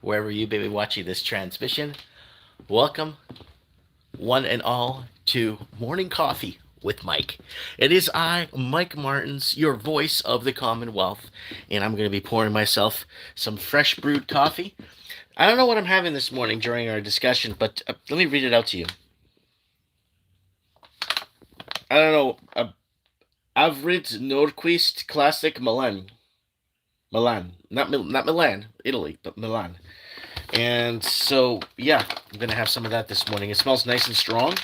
wherever you may be watching this transmission. Welcome, one and all, to Morning Coffee with Mike. It is I, Mike Martins, your voice of the Commonwealth, and I'm going to be pouring myself some fresh brewed coffee. I don't know what I'm having this morning during our discussion, but let me read it out to you. I don't know. Average Nordquist Classic Milan. Milan. Not Milan, Italy, but Milan. And so, yeah, I'm going to have some of that this morning. It smells nice and strong,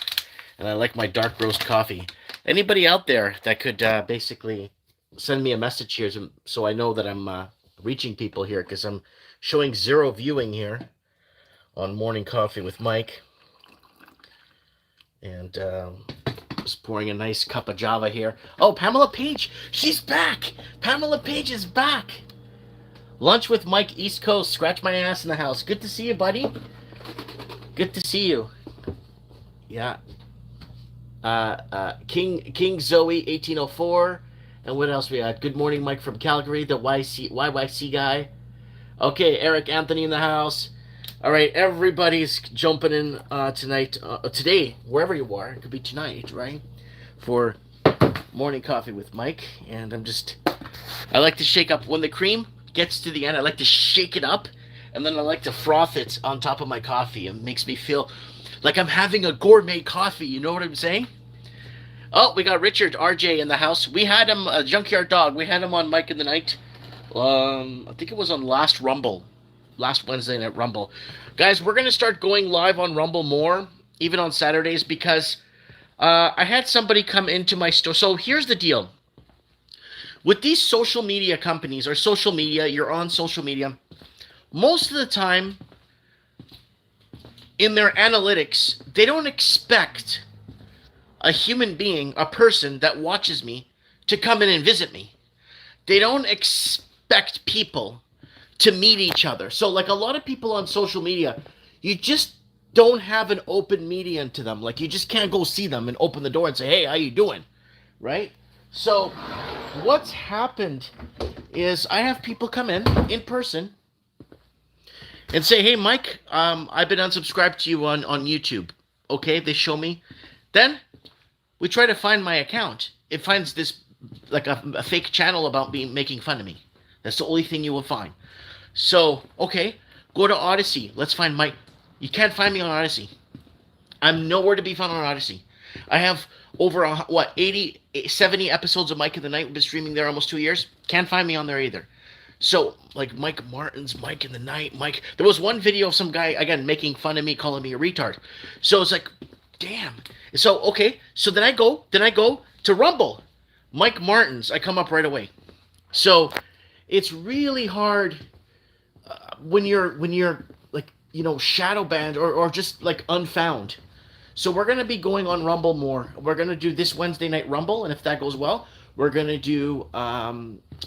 and I like my dark roast coffee. Anybody out there that could basically send me a message here so I know that I'm reaching people here, because I'm showing 0 viewing here on Morning Coffee with Mike. And just pouring a nice cup of Java here. Oh, Pamela Page, she's back! Pamela Page is back! Lunch with Mike, East Coast. Scratch my ass in the house. Good to see you, buddy. Good to see you. Yeah. King Zoe 1804. And what else we had? Good morning, Mike from Calgary, the YYC guy. Okay, Eric Anthony in the house. All right, everybody's jumping in tonight, today, wherever you are. It could be tonight, right? For Morning Coffee with Mike. And I like to shake up when the cream gets to the end. I like to shake it up, and then I like to froth it on top of my coffee. It makes me feel like I'm having a gourmet coffee. You know what I'm saying? Oh, we got Richard RJ in the house. We had him, a junkyard dog. We had him on Mike in the Night. I think it was on last Wednesday night Rumble. Guys, we're gonna start going live on Rumble more, even on Saturdays, because I had somebody come into my store. So here's the deal. With these social media companies, or social media, you're on social media, most of the time, in their analytics, they don't expect a human being, a person that watches me, to come in and visit me. They don't expect people to meet each other. So, like a lot of people on social media, you just don't have an open medium to them. Like, you just can't go see them and open the door and say, hey, how you doing? Right? So, what's happened is I have people come in person and say, hey, Mike, I've been unsubscribed to you on YouTube. Okay, they show me. Then we try to find my account. It finds this, like a fake channel about me making fun of me. That's the only thing you will find. So, okay, go to Odyssey. Let's find Mike. You can't find me on Odyssey. I'm nowhere to be found on Odyssey. I have over 80, 70 episodes of Mike in the Night. We've been streaming there almost 2 years. Can't find me on there either. So, like Mike Martins, Mike in the Night, Mike. There was one video of some guy, again, making fun of me, calling me a retard. So it's like, damn. So, okay. So then I go to Rumble. Mike Martins. I come up right away. So it's really hard when you're like, shadow banned or just like unfound. So we're going to be going on Rumble more. We're going to do this Wednesday night Rumble, and if that goes well, we're going to do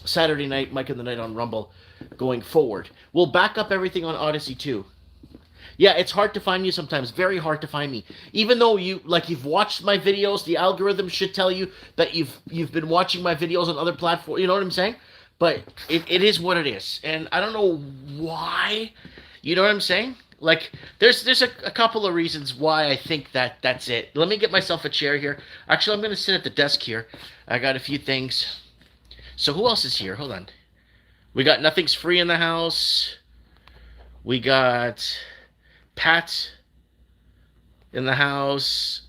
Saturday night Mike in the Night on Rumble going forward. We'll back up everything on Odyssey too. Yeah, it's hard to find you sometimes. Very hard to find me. Even though you've watched my videos, the algorithm should tell you that you've been watching my videos on other platforms. You know what I'm saying? But it is what it is. And I don't know why. You know what I'm saying? Like, there's a couple of reasons why I think that's it. Let me get myself a chair here. Actually, I'm going to sit at the desk here. I got a few things. So who else is here? Hold on. We got Nothing's Free in the house. We got Pat in the house.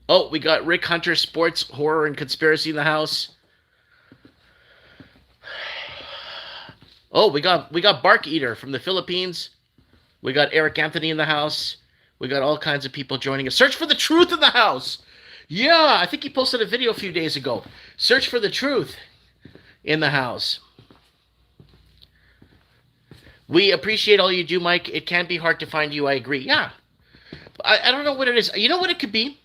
Oh, we got Rick Hunter, Sports, Horror, and Conspiracy in the house. Oh, we got Bark Eater from the Philippines. We got Eric Anthony in the house. We got all kinds of people joining us. Search for the Truth in the house. Yeah, I think he posted a video a few days ago. Search for the Truth in the house. We appreciate all you do, Mike. It can be hard to find you. I agree. Yeah. I don't know what it is. You know what it could be?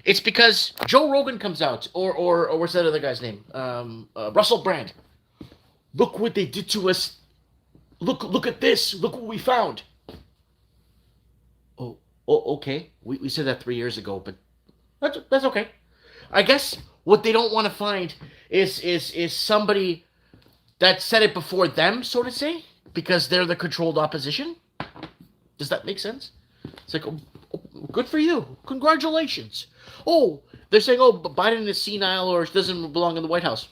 It's because Joe Rogan comes out, or what's that other guy's name? Russell Brand. Look what they did to us. Look at this. Look what we found. Oh, okay. We said that 3 years ago, but that's okay. I guess what they don't want to find is somebody that said it before them, so to say. because they're the controlled opposition. Does that make sense? It's like, oh, good for you. Congratulations. Oh, they're saying, oh, Biden is senile or doesn't belong in the White House.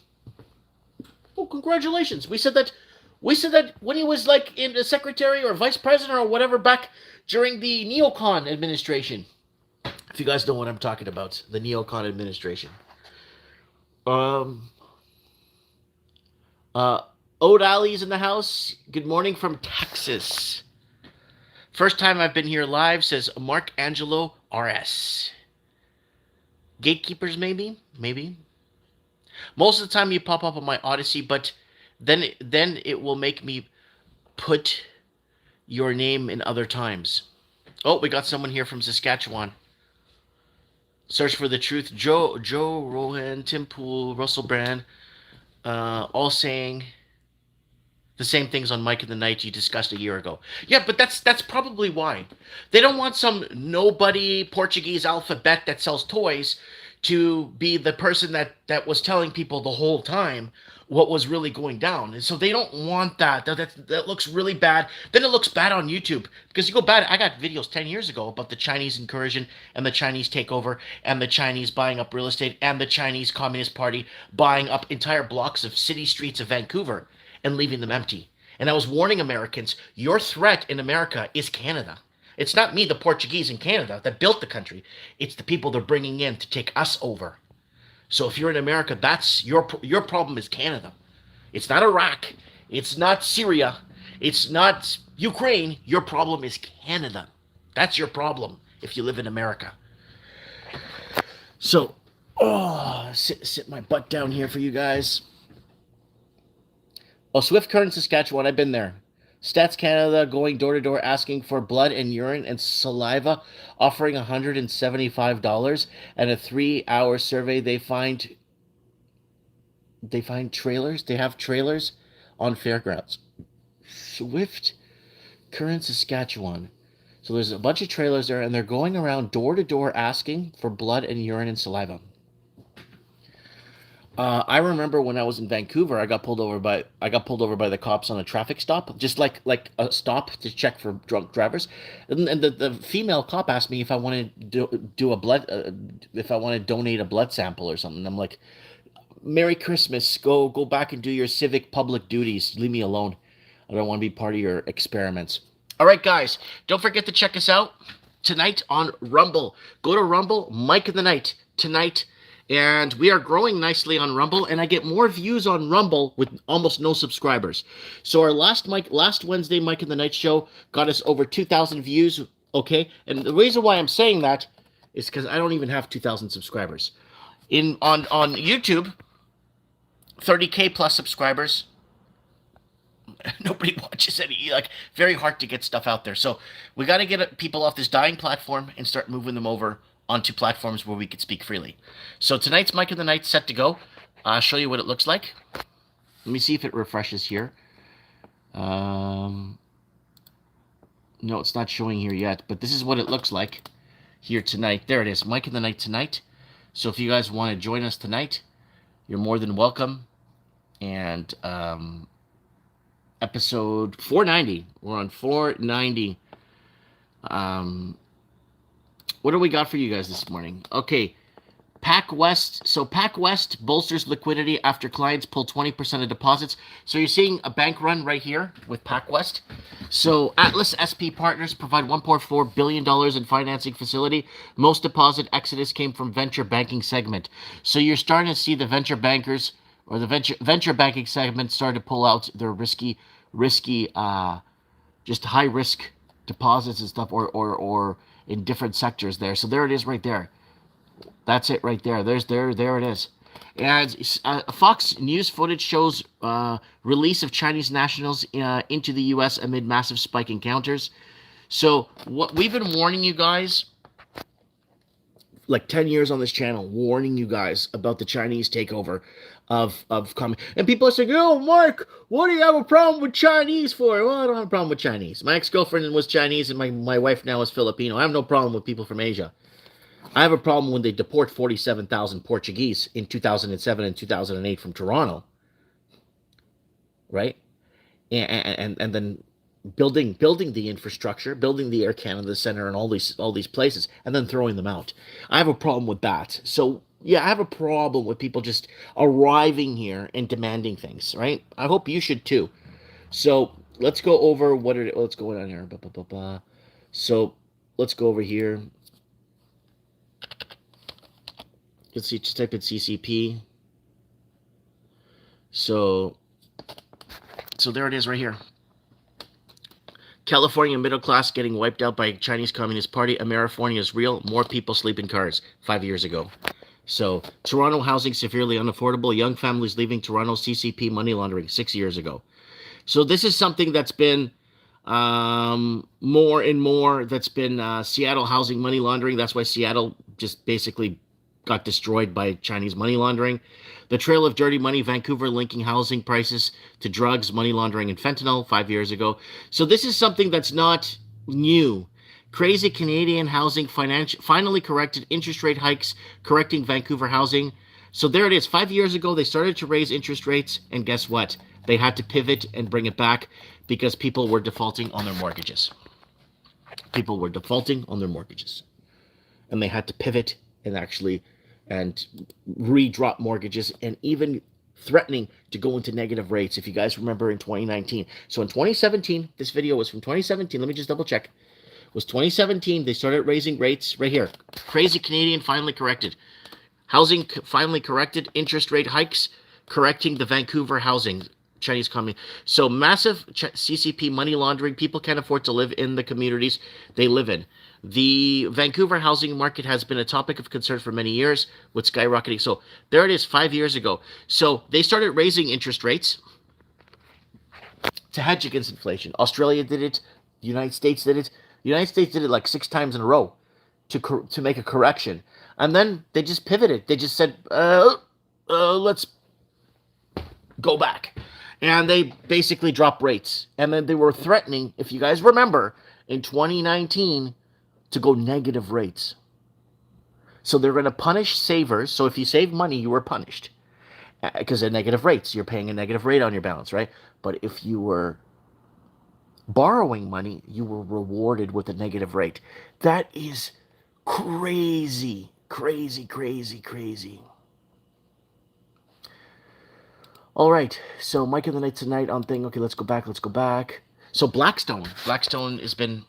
Oh, congratulations. We said that when he was like in the secretary or vice president or whatever back during the neocon administration. If you guys know what I'm talking about, the neocon administration. Ode Ali's in the house. Good morning from Texas. First time I've been here live, says Mark Angelo RS. Gatekeepers, maybe? Most of the time you pop up on my Odyssey, but then it will make me put your name in other times. Oh, we got someone here from Saskatchewan. Search for the truth. Joe Rohan, Tim Pool, Russell Brand, all saying the same things on Mike in the Night you discussed a year ago. Yeah, but that's probably why. They don't want some nobody Portuguese alphabet that sells toys to be the person that was telling people the whole time what was really going down. And so they don't want that. That looks really bad. Then it looks bad on YouTube. Because you go bad, I got videos 10 years ago about the Chinese incursion and the Chinese takeover and the Chinese buying up real estate and the Chinese Communist Party buying up entire blocks of city streets of Vancouver and leaving them empty. And I was warning Americans, your threat in America is Canada. It's not me, the Portuguese in Canada, that built the country. It's the people they're bringing in to take us over. So if you're in America, that's your problem is Canada. It's not Iraq. It's not Syria. It's not Ukraine. Your problem is Canada. That's your problem if you live in America. So, sit my butt down here for you guys. Oh, Swift Current, Saskatchewan. I've been there. Stats Canada going door to door asking for blood and urine and saliva, offering $175 and a 3-hour survey. They find trailers. They have trailers on fairgrounds. Swift Current, Saskatchewan. So there's a bunch of trailers there, and they're going around door to door asking for blood and urine and saliva. I remember when I was in Vancouver, I got pulled over by the cops on a traffic stop, just like a stop to check for drunk drivers, and the female cop asked me if I wanted to do a blood, if I want to donate a blood sample or something. I'm like, Merry Christmas, go back and do your civic public duties. Leave me alone. I don't want to be part of your experiments. All right, guys, don't forget to check us out tonight on Rumble. Go to Rumble, Mike in the Night tonight. And we are growing nicely on Rumble, and I get more views on Rumble with almost no subscribers. So our last Wednesday Mike in the Night show got us over 2,000 views, okay? And the reason why I'm saying that is because I don't even have 2,000 subscribers. On YouTube, 30K plus subscribers. Nobody watches any, very hard to get stuff out there. So we got to get people off this dying platform and start moving them over onto platforms where we could speak freely. So tonight's Mike in the Night set to go. I'll show you what it looks like. Let me see if it refreshes here. No, it's not showing here yet, but this is what it looks like here tonight. There it is, Mike in the Night tonight. So if you guys want to join us tonight, you're more than welcome. And episode 490. We're on 490. What do we got for you guys this morning? Okay, PacWest. So PacWest bolsters liquidity after clients pull 20% of deposits. So you're seeing a bank run right here with PacWest. So Atlas SP Partners provide $1.4 billion in financing facility. Most deposit exodus came from venture banking segment. So you're starting to see the venture bankers or the venture banking segment start to pull out their risky, just high risk deposits and stuff, or in different sectors there. So there it is right there. That's it right there. There it is. And Fox News footage shows release of Chinese nationals into the U.S. amid massive spike encounters. So what we've been warning you guys, like 10 years on this channel, warning you guys about the Chinese takeover of coming. And people are saying, oh, Mark, what do you have a problem with Chinese for? Well, I don't have a problem with Chinese. My ex-girlfriend was Chinese, and my wife now is Filipino. I have no problem with people from Asia. I have a problem when they deport 47,000 Portuguese in 2007 and 2008 from Toronto. Right? and then building the infrastructure, building the Air Canada Center and all these places, and then throwing them out. I have a problem with that. So yeah, I have a problem with people just arriving here and demanding things, right? I hope you should too. So let's go over let's go on here. So let's go over here. Let's see, just type in CCP. So there it is right here. California middle class getting wiped out by Chinese Communist Party. Amerifornia is real. More people sleep in cars 5 years ago. So Toronto housing severely unaffordable. Young families leaving Toronto. CCP money laundering 6 years ago. So this is something that's been more and more. That's been Seattle housing money laundering. That's why Seattle just basically got destroyed by Chinese money laundering. The trail of dirty money, Vancouver linking housing prices to drugs, money laundering, and fentanyl 5 years ago. So this is something that's not new. Crazy Canadian housing finally corrected interest rate hikes, correcting Vancouver housing. So there it is. 5 years ago, they started to raise interest rates, and guess what? They had to pivot and bring it back because people were defaulting on their mortgages. People were defaulting on their mortgages. And they had to pivot and re-drop mortgages, and even threatening to go into negative rates, if you guys remember, in 2019. So in 2017, this video was from 2017. Let me just double check. It was 2017. They started raising rates right here. Crazy Canadian finally corrected. Housing finally corrected. Interest rate hikes correcting the Vancouver housing. Chinese community. So massive CCP money laundering. People can't afford to live in the communities they live in. The Vancouver housing market has been a topic of concern for many years, with skyrocketing. So there it is 5 years ago. So they started raising interest rates to hedge against inflation. Australia did it. The United States did it. The United States did it like 6 times in a row to make a correction. And then they just pivoted. They just said, let's go back. And they basically dropped rates. And then they were threatening, if you guys remember, in 2019, to go negative rates. So they're going to punish savers. So if you save money, you were punished. Because of negative rates. You're paying a negative rate on your balance, right? But if you were borrowing money, you were rewarded with a negative rate. That is crazy. Crazy, crazy, crazy. All right, so Mike in the Night tonight on thing. Okay, let's go back. So Blackstone has been,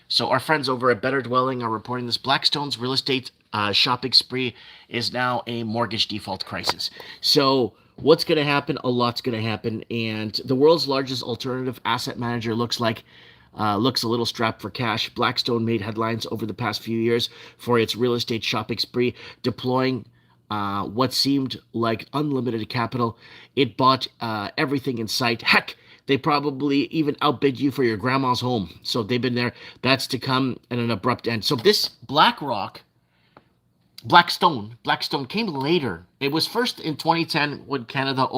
so our friends over at Better Dwelling are reporting this. Blackstone's real estate shopping spree is now a mortgage default crisis. So what's going to happen? A lot's going to happen. And the world's largest alternative asset manager looks a little strapped for cash. Blackstone made headlines over the past few years for its real estate shopping spree, deploying what seemed like unlimited capital. It bought everything in sight. Heck, they probably even outbid you for your grandma's home. So they've been there. That's to come at an abrupt end. So this Blackstone came later. It was first in 2010 when Canada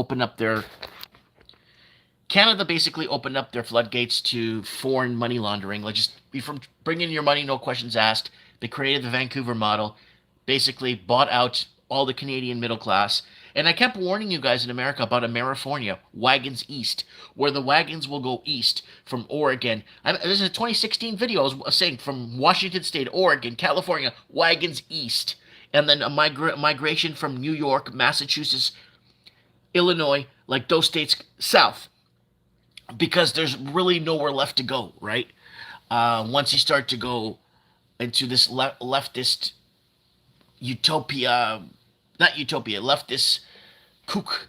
basically opened up their floodgates to foreign money laundering. Like, just from bringing your money, no questions asked. They created the Vancouver model, basically bought out all the Canadian middle class. And I kept warning you guys in America about Amerifornia, wagons east, where the wagons will go east from Oregon. There's a 2016 video I was saying from Washington State, Oregon, California, wagons east. And then a migration from New York, Massachusetts, Illinois, like those states south. Because there's really nowhere left to go, right? Once you start to go into this leftist leftist kook.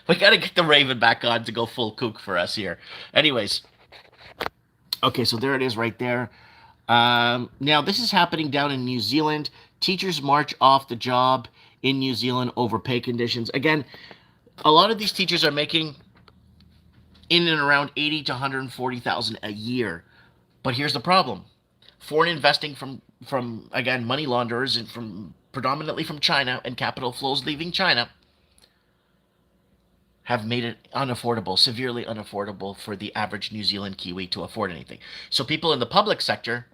We gotta get the Raven back on to go full kook for us here. Anyways, okay, so there it is right there. Now, this is happening down in New Zealand. Teachers march off the job in New Zealand over pay conditions. Again, a lot of these teachers are making in and around $80,000 to $140,000 a year. But here's the problem. Foreign investing from again, money launderers and from predominantly from China, and capital flows leaving China have made it unaffordable, severely unaffordable for the average New Zealand Kiwi to afford anything. So people in the public sector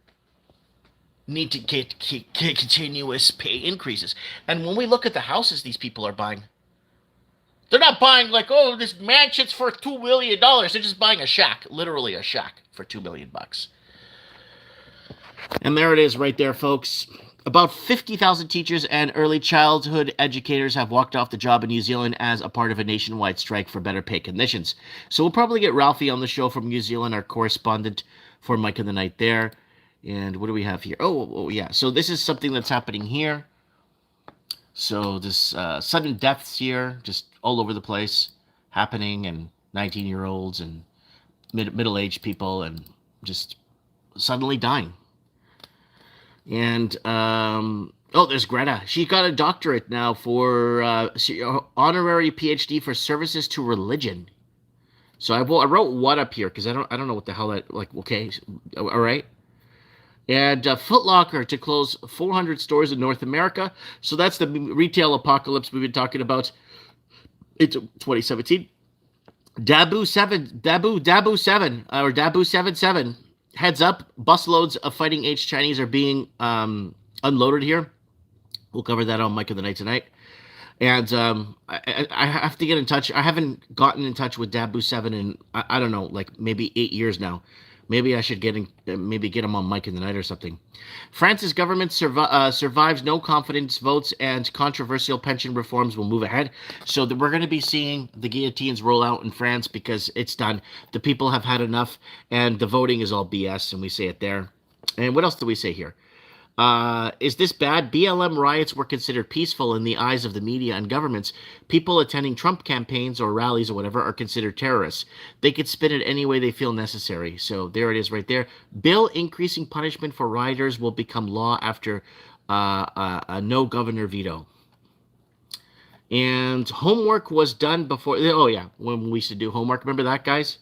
need to get continuous pay increases. And when we look at the houses these people are buying, They're not buying like, oh, this mansion's for $2 million. They're just buying a shack, literally a shack for $2 million bucks. And there it is right there, folks. About 50,000 teachers and early childhood educators have walked off the job in New Zealand as a part of a nationwide strike for better pay conditions. So we'll probably get Ralphie on the show from New Zealand, our correspondent for Mike in the Night there. And what do we have here? Oh yeah. So this is something that's happening here. So this sudden deaths here, just all over the place, happening, and 19-year-olds and middle-aged people, and just suddenly dying. And there's Greta. She got a doctorate now for honorary PhD for services to religion. So I wrote what up here because I don't know what the hell that, like. Okay, all right. And Foot Locker to close 400 stores in North America. So that's the retail apocalypse we've been talking about. It's 2017. Dabu 77 heads up. Busloads of fighting age Chinese are being unloaded here. We'll cover that on Mike of the Night tonight. And I have to get in touch. I haven't gotten in touch with Dabu 7 in, I don't know, like maybe 8 years now. Maybe I should get him on Mike in the Night or something. France's government survives no confidence votes, and controversial pension reforms will move ahead. So we're going to be seeing the guillotines roll out in France because it's done. The people have had enough, and the voting is all BS, and we say it there. And what else do we say here? Is this bad? BLM riots were considered peaceful in the eyes of the media and governments. People attending Trump campaigns or rallies or whatever are considered terrorists. They could spin it any way they feel necessary. So there it is right there. Bill increasing punishment for rioters will become law after a no governor veto. And homework was done before. Oh, yeah, when we used to do homework. Remember that, guys?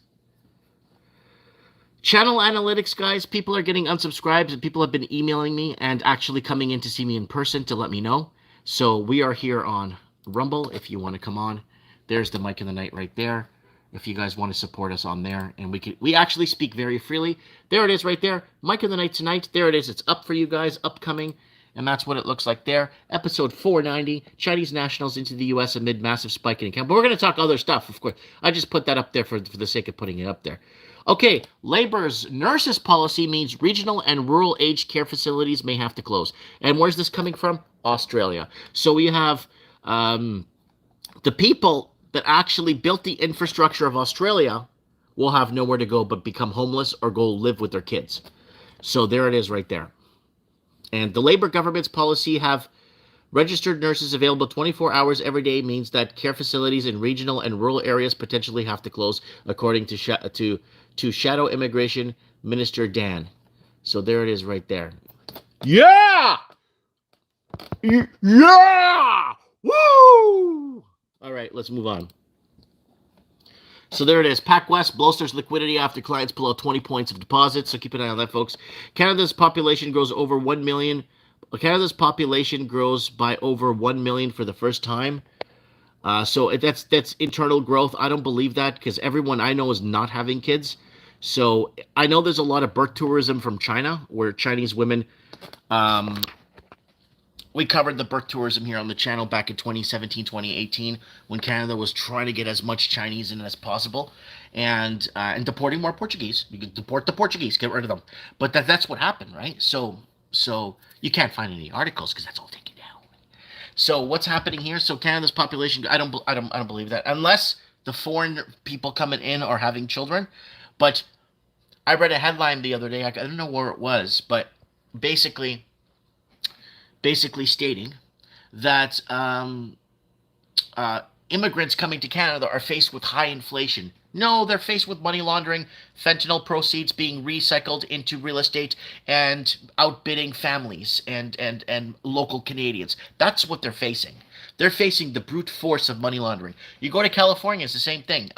Channel analytics, guys, people are getting unsubscribed, and people have been emailing me and actually coming in to see me in person to let me know. So we are here on Rumble if you want to come on. There's the Mike in the Night right there. If you guys want to support us on there, and we actually speak very freely. There it is right there. Mike in the Night tonight. There it is. It's up for you guys, upcoming. And that's what it looks like there. Episode 490, Chinese nationals into the U.S. amid massive spike in account. But we're going to talk other stuff, of course. I just put that up there for the sake of putting it up there. Okay, labor's nurses policy means regional and rural aged care facilities may have to close. And where's this coming from? Australia. So we have the people that actually built the infrastructure of Australia will have nowhere to go but become homeless or go live with their kids. So there it is right there. And the Labor government's policy have registered nurses available 24 hours every day means that care facilities in regional and rural areas potentially have to close, according to Shadow Immigration Minister Dan. So there it is right there. Yeah! Yeah! Woo! All right, let's move on. So there it is. PacWest bolsters liquidity after clients pull out 20 points of deposits. So keep an eye on that, folks. Canada's population grows over 1 million. Canada's population grows by over 1 million for the first time. So that's internal growth. I don't believe that because everyone I know is not having kids. So I know there's a lot of birth tourism from China where Chinese women, we covered the birth tourism here on the channel back in 2017, 2018, when Canada was trying to get as much Chinese in as possible and deporting more Portuguese. You can deport the Portuguese, get rid of them. But that's what happened, right? So you can't find any articles because that's all taken down. So what's happening here? So Canada's population, I don't believe that unless the foreign people coming in are having children. But I read a headline the other day. I don't know where it was, but basically stating that immigrants coming to Canada are faced with high inflation. No, they're faced with money laundering, fentanyl proceeds being recycled into real estate, and outbidding families and local Canadians. That's what they're facing. They're facing the brute force of money laundering. You go to California, it's the same thing.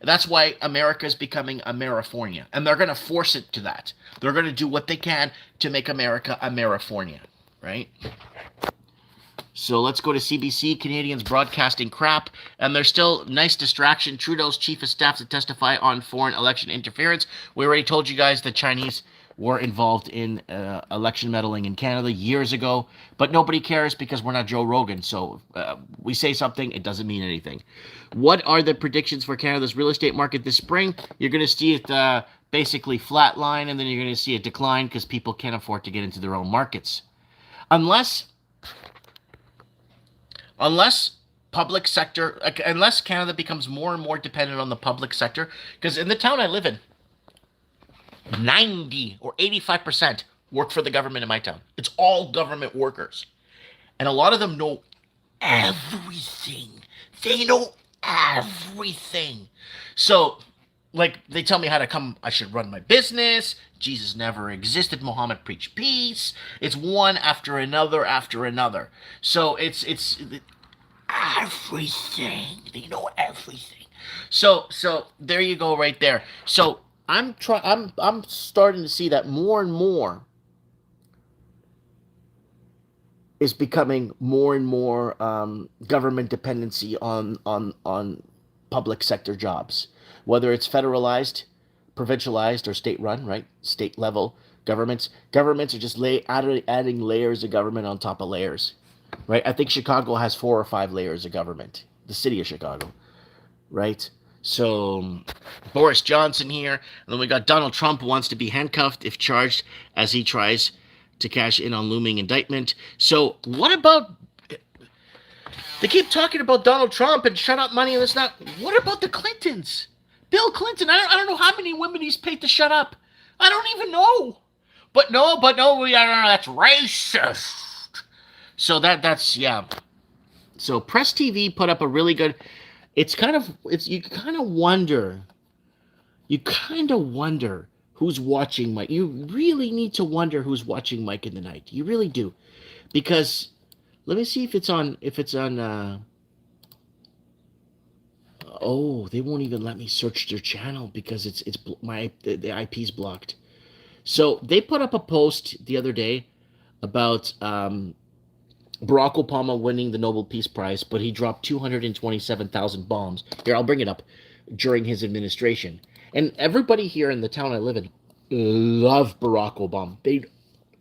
That's why America is becoming Amerifornia, and they're going to force it to that. They're going to do what they can to make America Amerifornia. Right? So let's go to CBC. Canadians broadcasting crap, and there's still nice distraction. Trudeau's chief of staff to testify on foreign election interference. We already told you guys the Chinese were involved in election meddling in Canada years ago, but nobody cares because we're not Joe Rogan. So we say something, it doesn't mean anything. What are the predictions for Canada's real estate market this spring? You're going to see it basically flatline, and then you're going to see a decline because people can't afford to get into their own markets. Unless public sector, unless Canada becomes more and more dependent on the public sector, because in the town I live in, 90 or 85% work for the government in my town. It's all government workers. And a lot of them know everything. They know everything. So, like, they tell me how to come, I should run my business. Jesus never existed. Muhammad preached peace. It's one after another after another. So it's everything. They know everything. So there you go right there. So I'm starting to see that more and more is becoming more and more government dependency on public sector jobs, whether it's federalized, provincialized, or state run, right? State level governments are just adding layers of government on top of layers, right? I think Chicago has 4 or 5 layers of government, the city of Chicago, right? So Boris Johnson here, and then we got Donald Trump wants to be handcuffed if charged as he tries to cash in on looming indictment. So what about, they keep talking about Donald Trump and shut up money and this not. What about the Clintons? Bill Clinton, I don't know how many women he's paid to shut up. I don't even know. But no, that's racist. So that's yeah. So Press TV put up a really good, you kind of wonder who's watching Mike. You really need to wonder who's watching Mike in the Night. You really do. Because let me see if it's on oh, they won't even let me search their channel because the IP's blocked. So they put up a post the other day about Barack Obama winning the Nobel Peace Prize, but he dropped 227,000 bombs. Here, I'll bring it up during his administration. And everybody here in the town I live in love Barack Obama. They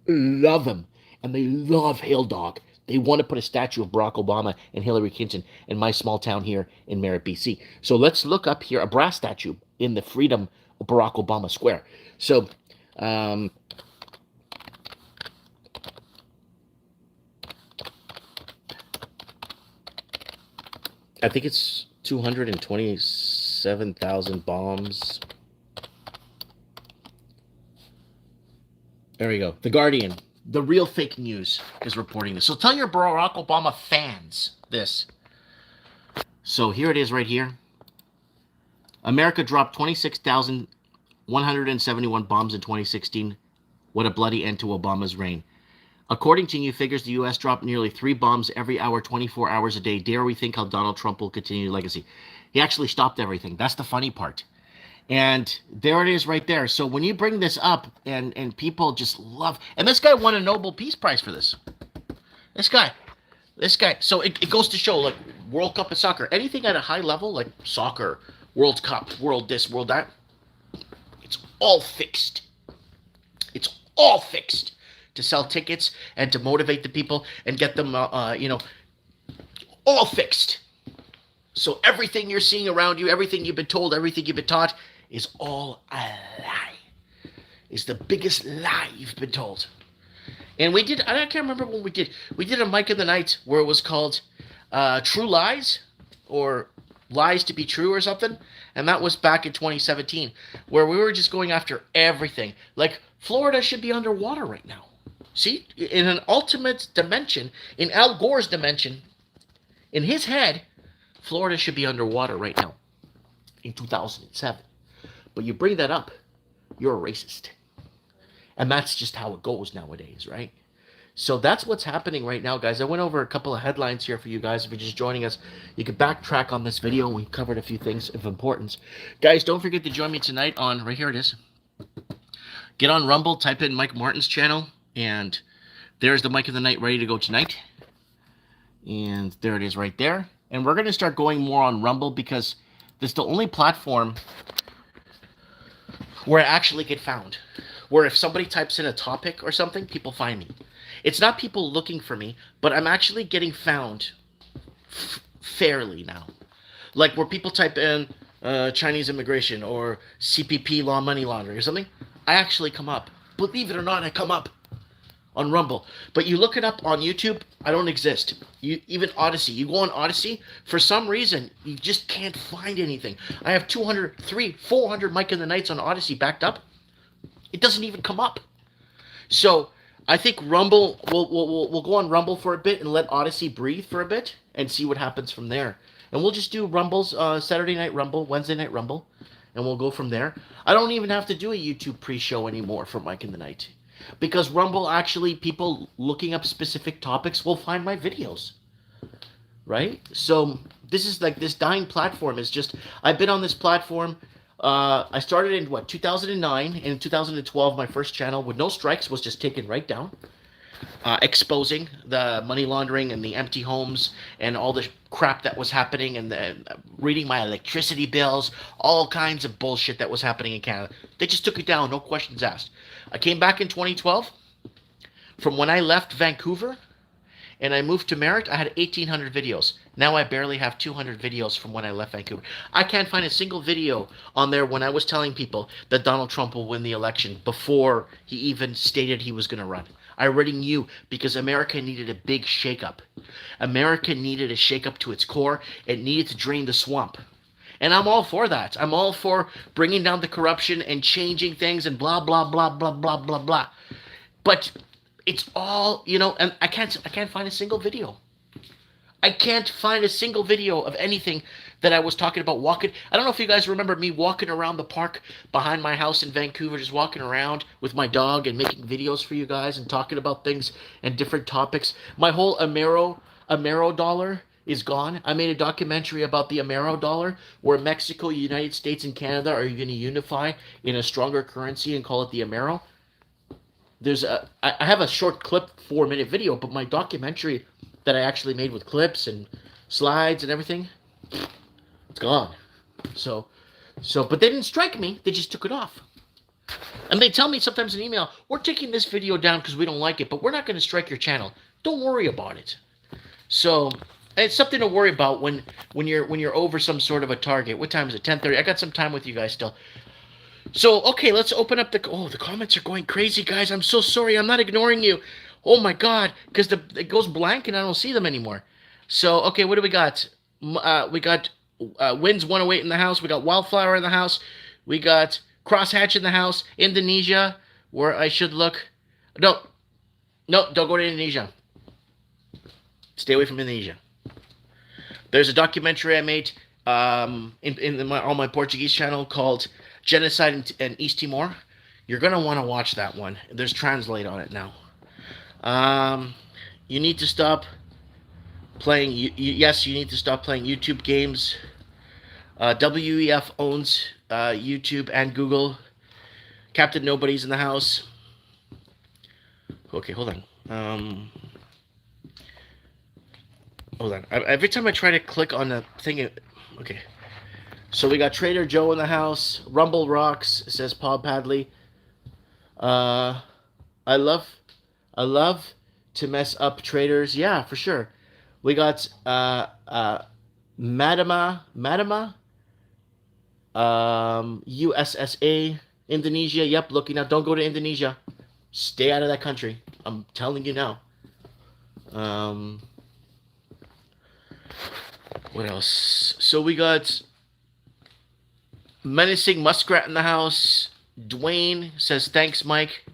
love him. And they love Hail Dog. They want to put a statue of Barack Obama and Hillary Clinton in my small town here in Merritt, BC. So let's look up here a brass statue in the Freedom of Barack Obama Square. So, I think it's 227,000 bombs. There we go. The Guardian, the real fake news, is reporting this. So tell your Barack Obama fans this. So here it is right here. America dropped 26,171 bombs in 2016. What a bloody end to Obama's reign. According to new figures, the U.S. dropped nearly 3 bombs every hour, 24 hours a day. Dare we think how Donald Trump will continue legacy? He actually stopped everything. That's the funny part. And there it is right there. So when you bring this up and people just love... And this guy won a Nobel Peace Prize for this. This guy. So it goes to show, like, World Cup of soccer. Anything at a high level, like soccer, World Cup, World this, World that, it's all fixed. It's all fixed to sell tickets and to motivate the people and get them, all fixed. So everything you're seeing around you, everything you've been told, everything you've been taught is all a lie. Is the biggest lie you've been told. And we did, I can't remember when we did a Mike in the Night where it was called True Lies or Lies to be True or something. And that was back in 2017 where we were just going after everything. Like Florida should be underwater right now. See, in an ultimate dimension, in Al Gore's dimension, in his head, Florida should be underwater right now in 2007. But you bring that up, you're a racist. And that's just how it goes nowadays, right? So that's what's happening right now, guys. I went over a couple of headlines here for you guys. If you're just joining us, you can backtrack on this video. We covered a few things of importance. Guys, don't forget to join me tonight on, right here it is. Get on Rumble, type in Mike Martin's channel, and there's the Mike of the Night ready to go tonight. And there it is right there. And we're going to start going more on Rumble because this is the only platform where I actually get found. where if somebody types in a topic or something, people find me. It's not people looking for me, but I'm actually getting found fairly now. Like where people type in Chinese immigration or CPP law money laundering or something, I actually come up. Believe it or not, I come up on Rumble. But you look it up on YouTube, I don't exist. Even Odyssey. You go on Odyssey, for some reason, you just can't find anything. I have 200, 300, 400 Mike in the Nights on Odyssey backed up. It doesn't even come up. So I think Rumble, we'll go on Rumble for a bit and let Odyssey breathe for a bit and see what happens from there. And we'll just do Rumbles, Saturday Night Rumble, Wednesday Night Rumble, and we'll go from there. I don't even have to do a YouTube pre-show anymore for Mike in the Night. Because Rumble, actually, people looking up specific topics will find my videos. Right? So this is like this dying platform is just, I've been on this platform. I started in 2009, and in 2012 my first channel with no strikes was just taken right down, exposing the money laundering and the empty homes and all the crap that was happening, and reading my electricity bills, all kinds of bullshit that was happening in Canada. They just took it down, no questions asked. I came back in 2012. From when I left Vancouver and I moved to Merritt, I had 1,800 videos. Now I barely have 200 videos from when I left Vancouver. I can't find a single video on there when I was telling people that Donald Trump will win the election before he even stated he was going to run. I already knew, because America needed a big shakeup. America needed a shakeup to its core. It needed to drain the swamp. And I'm all for that. I'm all for bringing down the corruption and changing things and blah, blah, blah, blah, blah, blah, blah. But it's all, and I can't find a single video. I can't find a single video of anything that I was talking about walking. I don't know if you guys remember me walking around the park behind my house in Vancouver, just walking around with my dog and making videos for you guys and talking about things and different topics. My whole Amero dollar is gone. I made a documentary about the Amero dollar, where Mexico, United States, and Canada are going to unify in a stronger currency and call it the Amero. I have a short clip, 4-minute video, but my documentary that I actually made with clips and slides and everything, it's gone. But they didn't strike me. They just took it off. And they tell me sometimes in email, we're taking this video down because we don't like it, but we're not going to strike your channel. Don't worry about it. So it's something to worry about when you're over some sort of a target. What time is it? 10:30. I got some time with you guys still. So, okay, let's open up the comments are going crazy, guys. I'm so sorry. I'm not ignoring you. Oh, my God, because it goes blank and I don't see them anymore. So, okay, what do we got? We got Winds 108 in the house. We got Wildflower in the house. We got Crosshatch in the house. Indonesia, where I should look. No, don't go to Indonesia. Stay away from Indonesia. There's a documentary I made on my Portuguese channel called Genocide in East Timor. You're going to want to watch that one. There's translate on it now. You need to stop playing. Yes, you need to stop playing YouTube games. WEF owns YouTube and Google. Captain Nobody's in the house. Okay, hold on. Hold on. Every time I try to click on the thing, okay. So we got Trader Joe in the house. Rumble rocks, says Paul Padley. I love to mess up traders. Yeah, for sure. We got Madama, USSA, Indonesia. Yep, looking out. Don't go to Indonesia. Stay out of that country. I'm telling you now. What else? So we got Menacing Muskrat in the house. Dwayne says, thanks, Mike.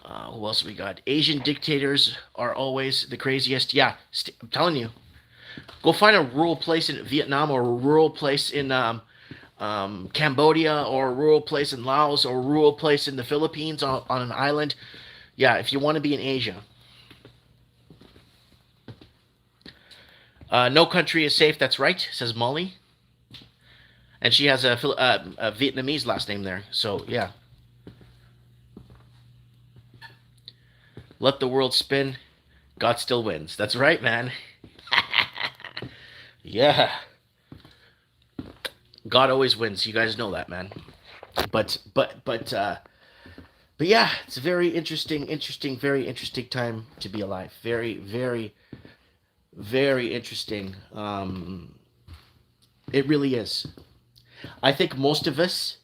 Who else we got? Asian dictators are always the craziest. Yeah, I'm telling you. Go find a rural place in Vietnam, or a rural place in Cambodia, or a rural place in Laos, or a rural place in the Philippines on an island. Yeah, if you want to be in Asia. No country is safe, that's right, says Molly. And she has a Vietnamese last name there, so yeah. Let the world spin, God still wins. That's right, man. Yeah. God always wins. You guys know that, man. But But yeah, it's a very very interesting time to be alive. Very interesting. It really is. I think most of us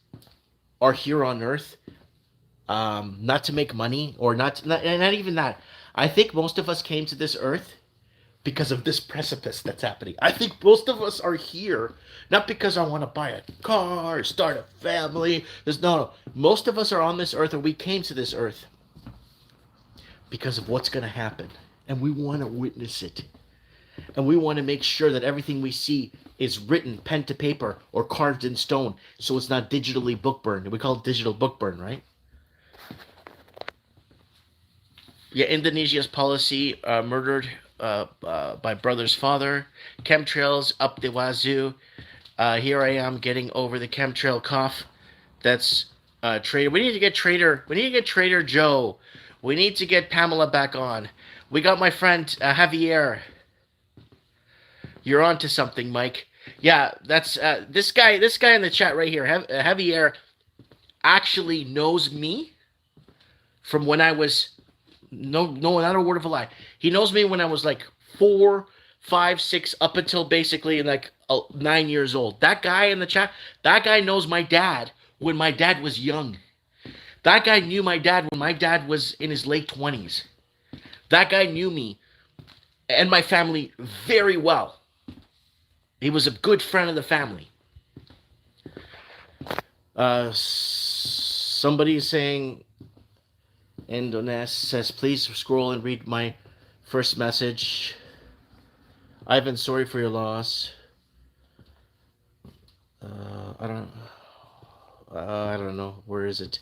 are here on Earth, not to make money or not even that. I think most of us came to this Earth because of this precipice that's happening. I think most of us are here not because I want to buy a car, start a family. There's no. Most of us are on this Earth, or we came to this Earth because of what's going to happen, and we want to witness it. And we want to make sure that everything we see is written pen to paper or carved in stone, so it's not digitally book burned. We call it digital book burn, right? Yeah, Indonesia's policy murdered by brother's father. Chemtrails up the wazoo. Here I am getting over the chemtrail cough. That's Trader. We need to get Trader. We need to get Trader Joe. We need to get Pamela back on. We got my friend Javier. You're on to something, Mike. Yeah, that's this guy. This guy in the chat right here, Javier, actually knows me from when I was no, not a word of a lie. He knows me when I was like 4, 5, 6, up until basically like 9 years old. That guy in the chat, that guy knows my dad when my dad was young. That guy knew my dad when my dad was in his late 20s. That guy knew me and my family very well. He was a good friend of the family. Somebody is saying, Indones says, please scroll and read my first message. Ivan, sorry for your loss. I don't know. Where is it?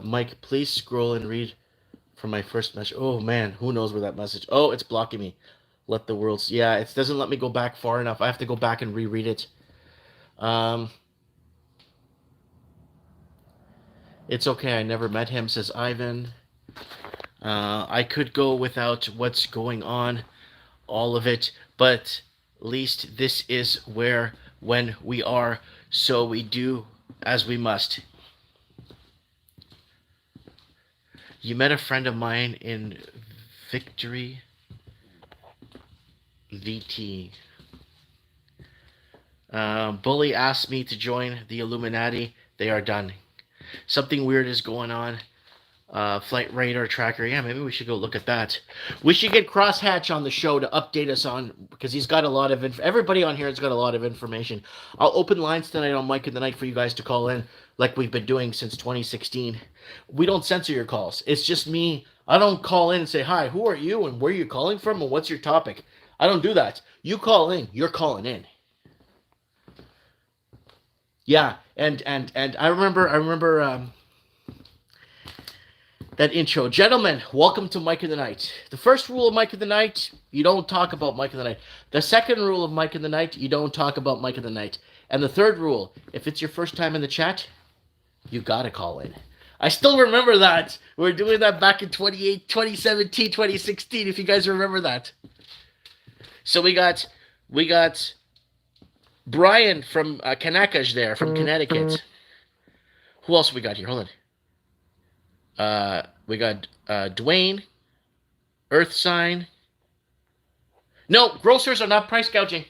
Mike, please scroll and read from my first message. Oh man, who knows where that message? Oh, it's blocking me. Let the world. Yeah, it doesn't let me go back far enough. I have to go back and reread it. It's okay. I never met him, says Ivan. I could go without what's going on, all of it, but at least this is where, when we are, so we do as we must. You met a friend of mine in Victory VT. Bully asked me to join the Illuminati. They are done. Something weird is going on. Flight radar tracker. Yeah, maybe we should go look at that. We should get Crosshatch on the show to update us on, because he's got a lot of everybody on here has got a lot of information. I'll open lines tonight on Mike in the Night for you guys to call in, like we've been doing since 2016. We don't censor your calls. It's just me. I don't call in and say, hi, who are you and where are you calling from and what's your topic? I don't do that. You call in. You're calling in. Yeah, and I remember that intro. Gentlemen, welcome to Mike in the Night. The first rule of Mike in the Night, you don't talk about Mike in the Night. The second rule of Mike in the Night, you don't talk about Mike in the Night. And the third rule, if it's your first time in the chat, you gotta call in. I still remember that. We were doing that back in 2017, 2016, if you guys remember that. So we got Brian from Kanakash there, from Connecticut. Who else we got here? Hold on. We got Dwayne, Earth Sign. No, grocers are not price gouging.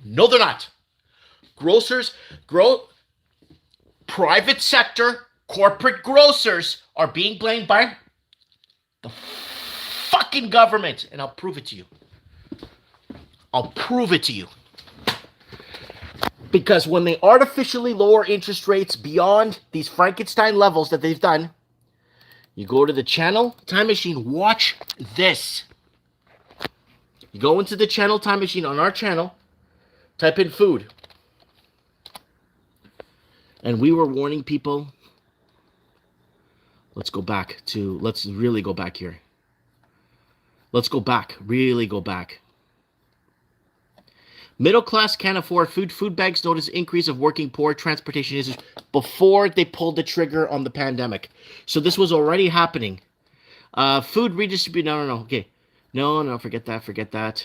No, they're not. Private sector, corporate grocers are being blamed by the fucking government. And I'll prove it to you. I'll prove it to you. Because when they artificially lower interest rates beyond these Frankenstein levels that they've done, you go to the channel time machine, watch this. You go into the channel time machine on our channel, type in food. And we were warning people. Let's really go back here. Let's go back, really go back. Middle class can't afford food. Food banks notice increase of working poor. Transportation issues before they pulled the trigger on the pandemic. So this was already happening. Food redistribute. No. Okay. No. Forget that.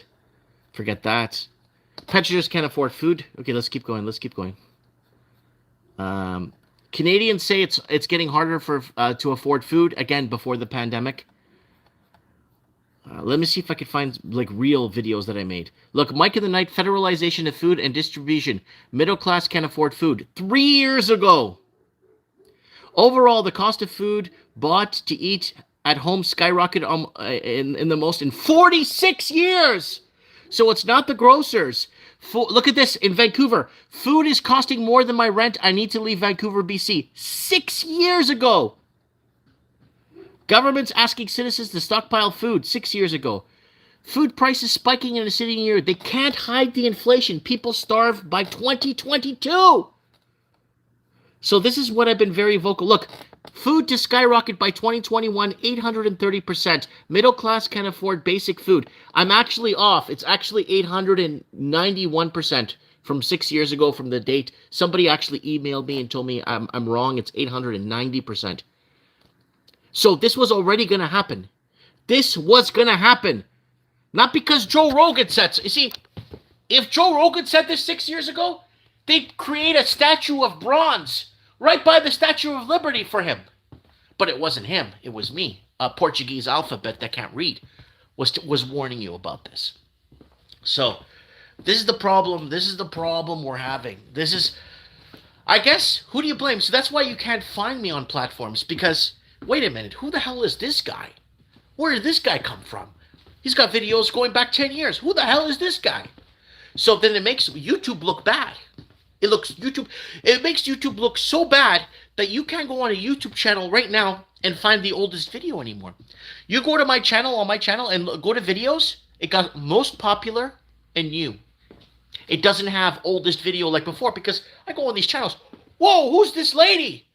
Pensioners can't afford food. Okay, let's keep going. Canadians say it's getting harder for to afford food again before the pandemic. Let me see if I can find like real videos that I made. Look, Mike in the Night, federalization of food and distribution. Middle class can't afford food. 3 years ago. Overall, the cost of food bought to eat at home skyrocketed in the most in 46 years. So it's not the grocers. Look at this in Vancouver. Food is costing more than my rent. I need to leave Vancouver, BC. 6 years ago. Government's asking citizens to stockpile food 6 years ago. Food prices spiking in a city year. They can't hide the inflation. People starve by 2022. So this is what I've been very vocal. Look, food to skyrocket by 2021, 830%. Middle class can afford basic food. I'm actually off. It's actually 891% from 6 years ago from the date. Somebody actually emailed me and told me I'm wrong. It's 890%. So this was already going to happen. This was going to happen. Not because Joe Rogan said so. You see, if Joe Rogan said this 6 years ago, they'd create a statue of bronze right by the Statue of Liberty for him. But it wasn't him. It was me, a Portuguese alphabet that can't read, was warning you about this. So this is the problem. This is the problem we're having. This is, I guess, who do you blame? So that's why you can't find me on platforms because, wait a minute, who the hell is this guy? Where did this guy come from? He's got videos going back 10 years. Who the hell is this guy? So then it makes YouTube look bad. It makes YouTube look so bad that you can't go on a YouTube channel right now and find the oldest video anymore. You go to my channel, and go to videos, it got most popular and new. It doesn't have oldest video like before because I go on these channels. Whoa, who's this lady?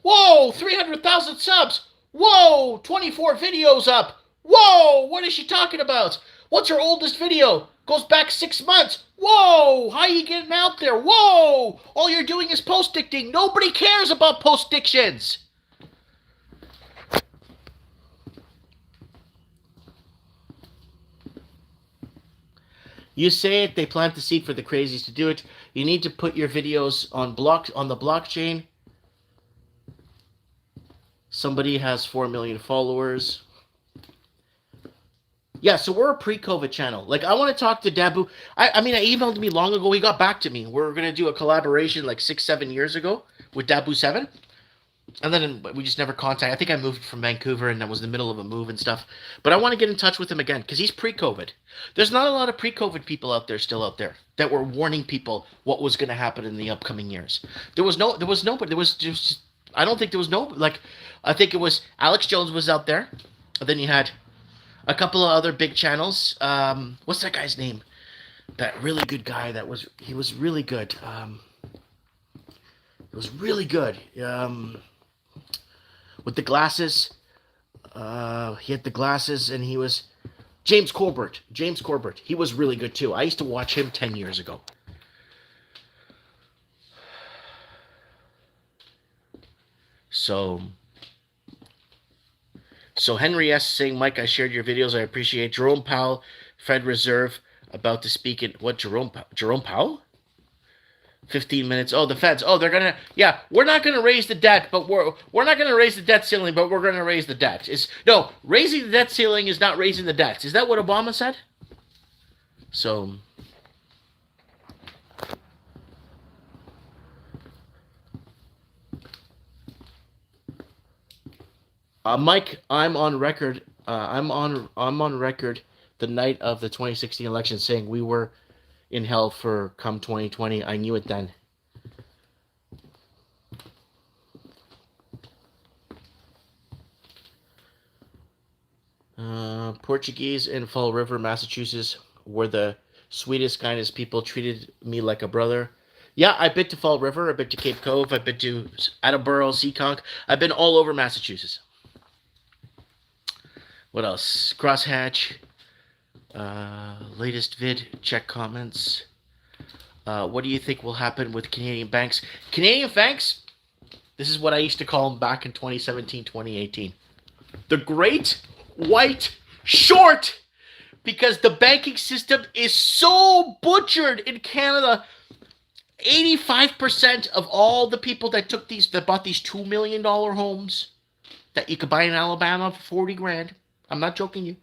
Whoa, 300,000 subs. Whoa, 24 videos up. Whoa, what is she talking about? What's her oldest video? Goes back 6 months. Whoa, how are you getting out there? Whoa, all you're doing is post-dicting. Nobody cares about post-dictions. You say it, they plant the seed for the crazies to do it. You need to put your videos on the blockchain. Somebody has 4 million followers. Yeah, so we're a pre-COVID channel. Like, I want to talk to Dabu. I mean, I emailed me long ago. He got back to me. We're going to do a collaboration like 6-7 years ago with Dabu7. And then we just never contacted. I think I moved from Vancouver and I was in the middle of a move and stuff. But I want to get in touch with him again because he's pre-COVID. There's not a lot of pre-COVID people still out there that were warning people what was going to happen in the upcoming years. I don't think there was no, like, I think it was Alex Jones was out there. And then you had a couple of other big channels. What's that guy's name? That really good guy he was really good. It was really good. With the glasses. He had the glasses and he was James Corbett. He was really good too. I used to watch him 10 years ago. So Henry S. saying, Mike, I shared your videos. I appreciate. Jerome Powell, Fed Reserve, about to speak at what? Jerome Powell? 15 minutes. Oh, the feds. Oh, they're gonna. Yeah, we're not gonna raise the debt, but we're not gonna raise the debt ceiling, but we're gonna raise the debt. No, raising the debt ceiling is not raising the debts. Is that what Obama said? So. Mike, I'm on record. I'm on record the night of the 2016 election saying we were in hell for come 2020. I knew it then. Portuguese in Fall River, Massachusetts were the sweetest, kindest people, treated me like a brother. Yeah, I've been to Fall River, I've been to Cape Cove, I've been to Attleboro, Seekonk. I've been all over Massachusetts. What else? Crosshatch. Latest vid. Check comments. What do you think will happen with Canadian banks? Canadian banks, this is what I used to call them back in 2017, 2018. The Great White Short. Because the banking system is so butchered in Canada. 85% of all the people that bought these $2 million homes that you could buy in Alabama for 40 grand. I'm not joking you.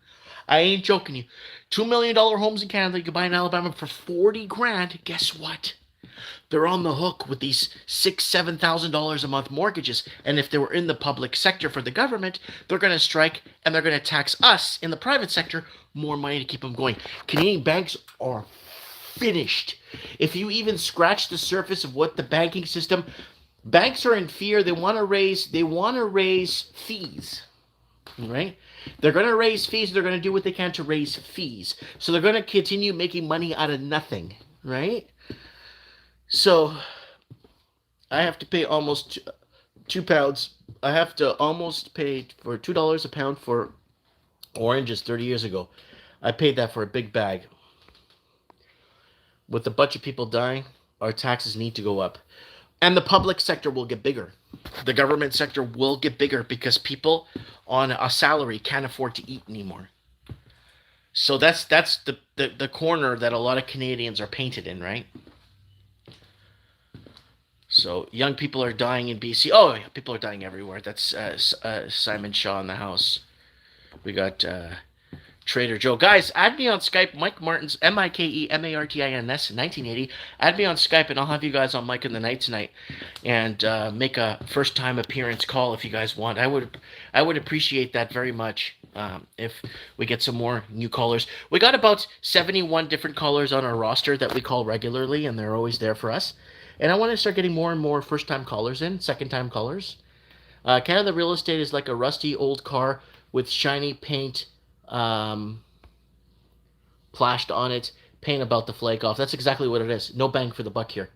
I ain't joking you. $2 million homes in Canada you could buy in Alabama for 40 grand. Guess what? They're on the hook with these $6,000-7,000 a month mortgages. And if they were in the public sector for the government, they're going to strike and they're going to tax us in the private sector more money to keep them going. Canadian banks are finished. If you even scratch the surface of what the banking system, banks are in fear. They want to raise fees, right? They're going to raise fees. They're going to do what they can to raise fees. So they're going to continue making money out of nothing, right? So I have to pay almost £2. I have to almost pay for $2 a pound for oranges 30 years ago. I paid that for a big bag. With a bunch of people dying, our taxes need to go up. And the public sector will get bigger. The government sector will get bigger because people on a salary can't afford to eat anymore. So that's the corner that a lot of Canadians are painted in, right? So young people are dying in BC. Oh, yeah, people are dying everywhere. That's Simon Shaw in the house. We got Trader Joe. Guys, add me on Skype. Mike Martins, MikeMartins, 1980. Add me on Skype, and I'll have you guys on Mike in the Night tonight, and make a first-time appearance call if you guys want. I would appreciate that very much. If we get some more new callers. We got about 71 different callers on our roster that we call regularly, and they're always there for us. And I want to start getting more and more first-time callers in, second-time callers. Canada real estate is like a rusty old car with shiny paint plashed on it, paint about to flake off. That's exactly what it is. No bang for the buck here.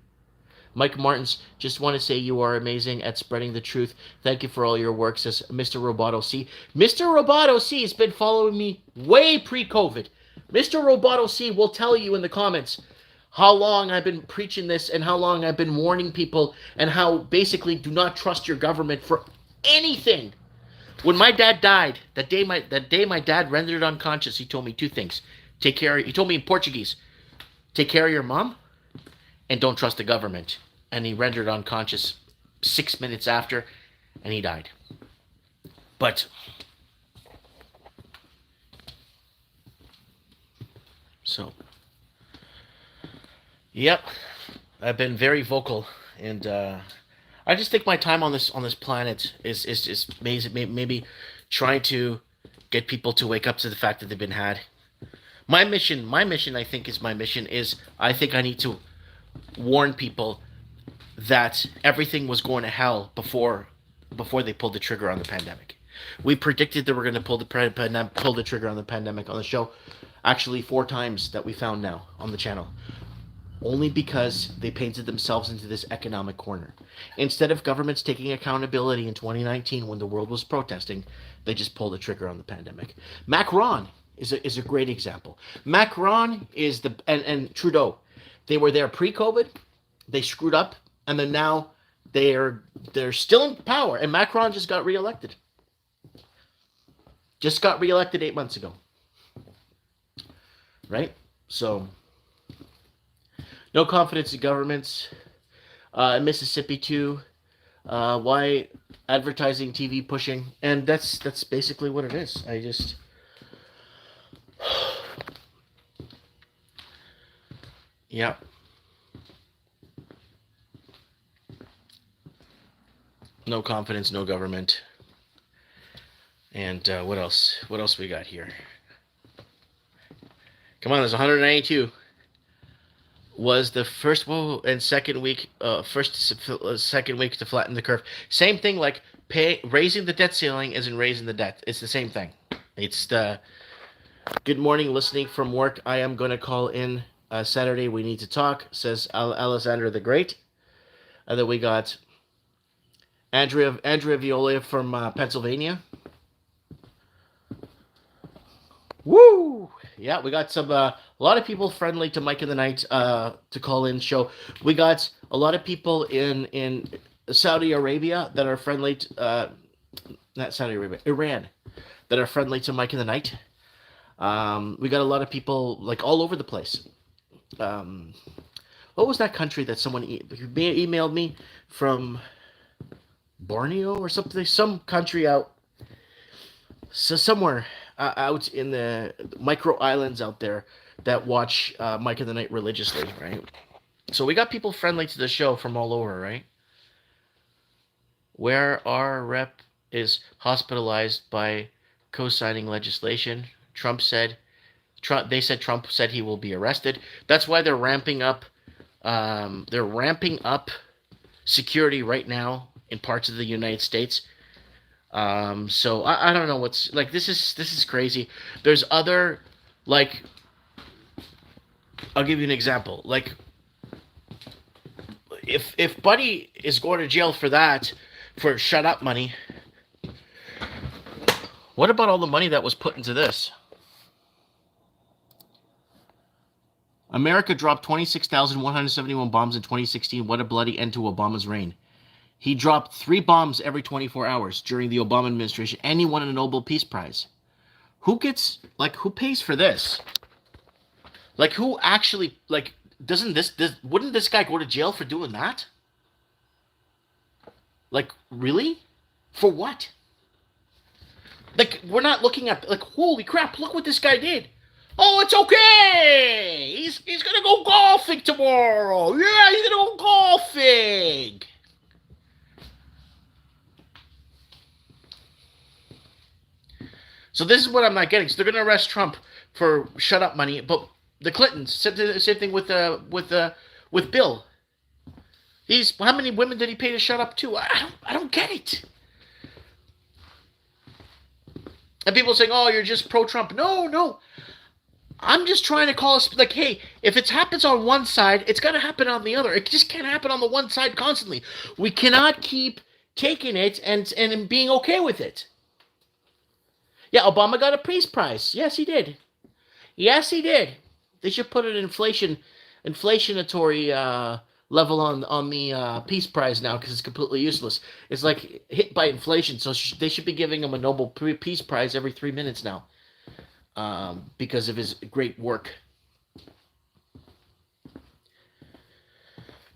Mike Martins, just want to say you are amazing at spreading the truth. Thank you for all your work, says Mr. Roboto C. Mr. Roboto C has been following me way pre-COVID. Mr. Roboto C will tell you in the comments how long I've been preaching this and how long I've been warning people and how basically do not trust your government for anything. When my dad died, that day my dad rendered unconscious, he told me two things. He told me in Portuguese, take care of your mom and don't trust the government. And he rendered unconscious 6 minutes after and he died. But so yep, I've been very vocal, and I just think my time on this planet is amazing. Maybe trying to get people to wake up to the fact that they've been had. My mission, I think I think I need to warn people that everything was going to hell before they pulled the trigger on the pandemic. We predicted that we're going to pull the trigger on the pandemic on the show, actually 4 times that we found now on the channel. Only because they painted themselves into this economic corner. Instead of governments taking accountability in 2019 when the world was protesting, they just pulled the trigger on the pandemic. Macron is a great example. Macron is and Trudeau, they were there pre-COVID, they screwed up, and then now they're still in power. And Macron just got reelected. Just got reelected 8 months ago. Right? So no confidence in governments. In Mississippi too. Why advertising, TV pushing, and that's basically what it is. I just yeah. No confidence, no government. And what else? What else we got here? Come on, there's 192. Was the first and second week, second week to flatten the curve. Same thing, like raising the debt ceiling isn't raising the debt. It's the same thing. It's the good morning, listening from work. I am going to call in Saturday. We need to talk, says Alexander the Great. And then we got Andrea Viola from Pennsylvania. Woo! Yeah, we got some a lot of people friendly to Mike in the Night to call in show. We got a lot of people in Saudi Arabia that are friendly to, not Saudi Arabia, Iran, that are friendly to Mike in the Night. We got a lot of people like all over the place. What was that country that someone emailed me from? Borneo or something? Some country out, so somewhere out in the micro islands out there that watch Mike of the Night religiously, right? So we got people friendly to the show from all over, right? Where our rep is hospitalized by co-signing legislation, they said Trump said he will be arrested. That's why they're ramping up. They're ramping up security right now in parts of the United States. So I don't know what's like. This is crazy. There's other, like, I'll give you an example. Like, if Buddy is going to jail for that, for shut up money, what about all the money that was put into this? America dropped 26,171 bombs in 2016. What a bloody end to Obama's reign. He dropped 3 bombs every 24 hours during the Obama administration, and he won a Nobel Peace Prize. Who pays for this? Like, who actually, like, wouldn't this guy go to jail for doing that? Like, really? For what? Like, we're not looking at, like, holy crap, look what this guy did. Oh, it's okay. He's gonna go golfing tomorrow. Yeah, he's gonna go golfing. So this is what I'm not getting. So they're gonna arrest Trump for shut up money, but the Clintons said the same thing with Bill. How many women did he pay to shut up to? I don't get it. And people saying, "Oh, you're just pro-Trump." No. I'm just trying to call us, like, hey, if it happens on one side, it's got to happen on the other. It just can't happen on the one side constantly. We cannot keep taking it and being okay with it. Yeah, Obama got a Peace Prize. Yes, he did. They should put an inflationatory level on the Peace Prize now, because it's completely useless. It's like hit by inflation, so they should be giving him a Nobel Peace Prize every 3 minutes now. Because of his great work.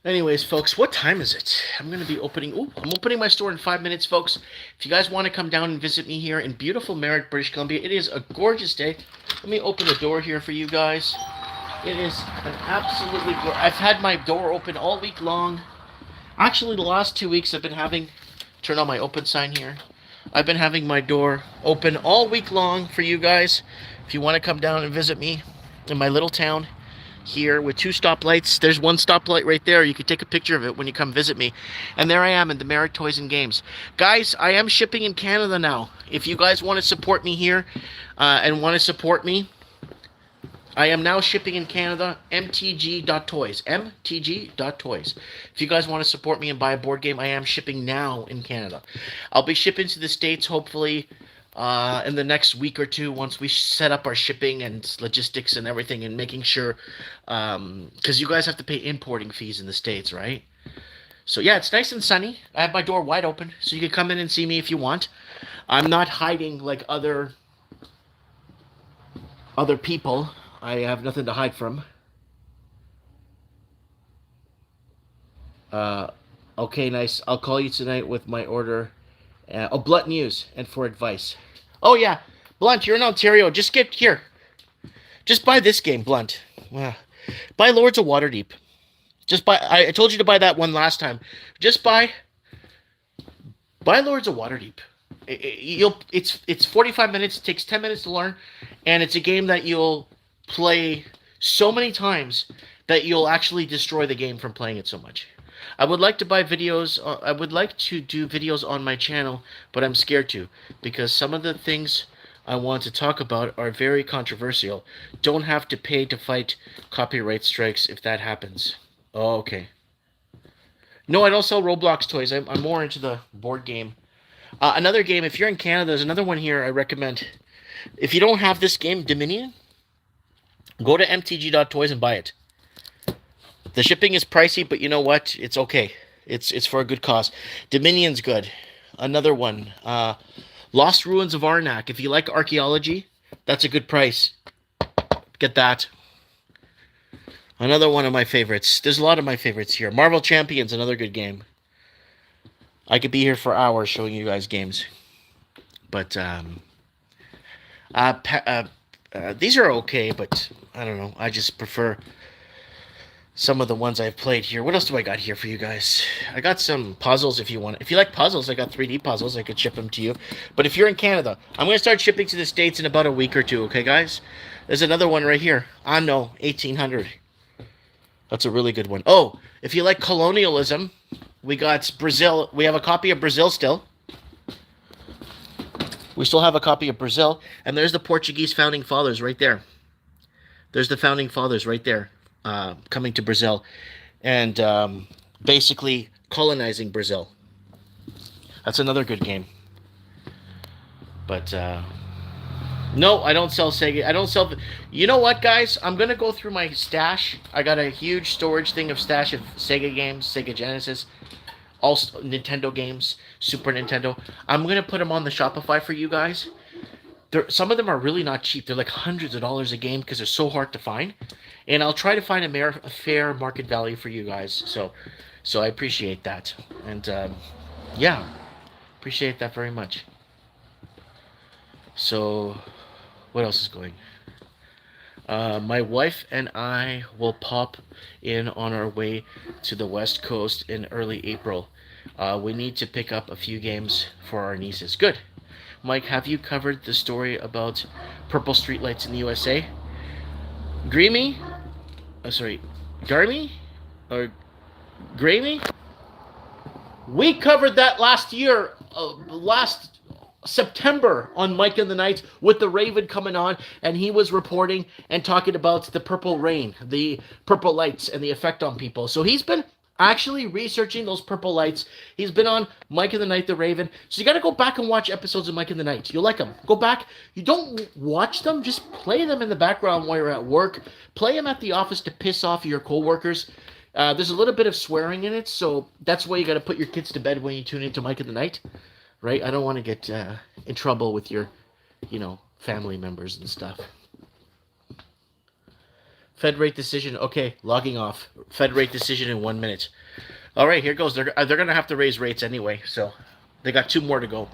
Anyways, folks, what time is it? I'm opening my store in 5 minutes, folks. If you guys want to come down and visit me here in beautiful Merritt, British Columbia, it is a gorgeous day. Let me open the door here for you guys. It is an absolutely gorgeous. I've had my door open all week long. Actually, the last 2 weeks I've been turn on my open sign here. I've been having my door open all week long for you guys. If you want to come down and visit me in my little town here with 2 stoplights. There's 1 stoplight right there. You can take a picture of it when you come visit me. And there I am in the Merritt Toys and Games. Guys, I am shipping in Canada now. If you guys want to support me here and want to support me, I am now shipping in Canada, mtg.toys, mtg.toys. If you guys want to support me and buy a board game, I am shipping now in Canada. I'll be shipping to the States, hopefully, in the next week or 2, once we set up our shipping and logistics and everything, and making sure, because you guys have to pay importing fees in the States, right? So yeah, it's nice and sunny. I have my door wide open, so you can come in and see me if you want. I'm not hiding like other people. I have nothing to hide from. Okay, nice. I'll call you tonight with my order. Blunt News and for advice. Oh yeah, Blunt, you're in Ontario. Just get here. Just buy this game, Blunt. Buy Lords of Waterdeep. Just buy. I told you to buy that one last time. Just buy Lords of Waterdeep. It's 45 minutes. It takes 10 minutes to learn, and it's a game that you'll play so many times that you'll actually destroy the game from playing it so much. I would like to buy videos. I would like to do videos on my channel, but I'm scared to, because some of the things I want to talk about are very controversial. Don't have to pay to fight copyright strikes if that happens. Oh, okay. No, I don't sell Roblox toys. I'm more into the board game. Another game, if you're in Canada, there's another one here I recommend. If you don't have this game, Dominion, go to mtg.toys and buy it. The shipping is pricey, but you know what? It's okay. It's for a good cause. Dominion's good. Another one, Lost Ruins of Arnak. If you like archaeology, that's a good price. Get that. Another one of my favorites. There's a lot of my favorites here. Marvel Champions, another good game. I could be here for hours showing you guys games. But these are okay, but I don't know. I just prefer some of the ones I've played here. What else do I got here for you guys? I got some puzzles if you want. If you like puzzles, I got 3D puzzles. I could ship them to you. But if you're in Canada, I'm going to start shipping to the States in about a week or two, okay, guys? There's another one right here. Anno 1800. That's a really good one. Oh, if you like colonialism, we got Brazil. We have a copy of Brazil still. We still have a copy of Brazil. And there's the Portuguese founding fathers right there. There's the founding fathers right there coming to Brazil and basically colonizing Brazil. That's another good game. But no, I don't sell Sega. I don't sell... You know what, guys? I'm going to go through my stash. I got a huge storage thing of stash of Sega games, Sega Genesis, all Nintendo games, Super Nintendo. I'm going to put them on the Shopify for you guys. Some of them are really not cheap. They're like hundreds of dollars a game because they're so hard to find. And I'll try to find a fair market value for you guys. So I appreciate that. And yeah, appreciate that very much. So what else is going? My wife and I will pop in on our way to the West Coast in early April. We need to pick up a few games for our nieces. Good. Mike, have you covered the story about purple streetlights in the USA? Garmy? Or Grammy? We covered that last year, last September on Mike and the Night with the Raven coming on, and he was reporting and talking about the purple rain, the purple lights, and the effect on people. So he's been actually researching those purple lights. He's been on Mike and the Night, the Raven. So you got to go back and watch episodes of Mike and the Night. You'll like them. Go back. You don't watch them. Just play them in the background while you're at work. Play them at the office to piss off your coworkers. There's a little bit of swearing in it, so that's why you got to put your kids to bed when you tune into Mike and the Night, right? I don't want to get in trouble with your, family members and stuff. Fed rate decision. Okay, logging off. Fed rate decision in 1 minute. All right, here goes. They're going to have to raise rates anyway, so they got 2 more to go.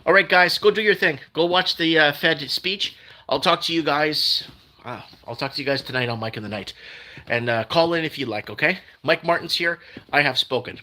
All right, guys, go do your thing. Go watch the Fed speech. I'll talk to you guys. I'll talk to you guys tonight on Mike and the Night. And call in if you like, okay? Mike Martin's here. I have spoken.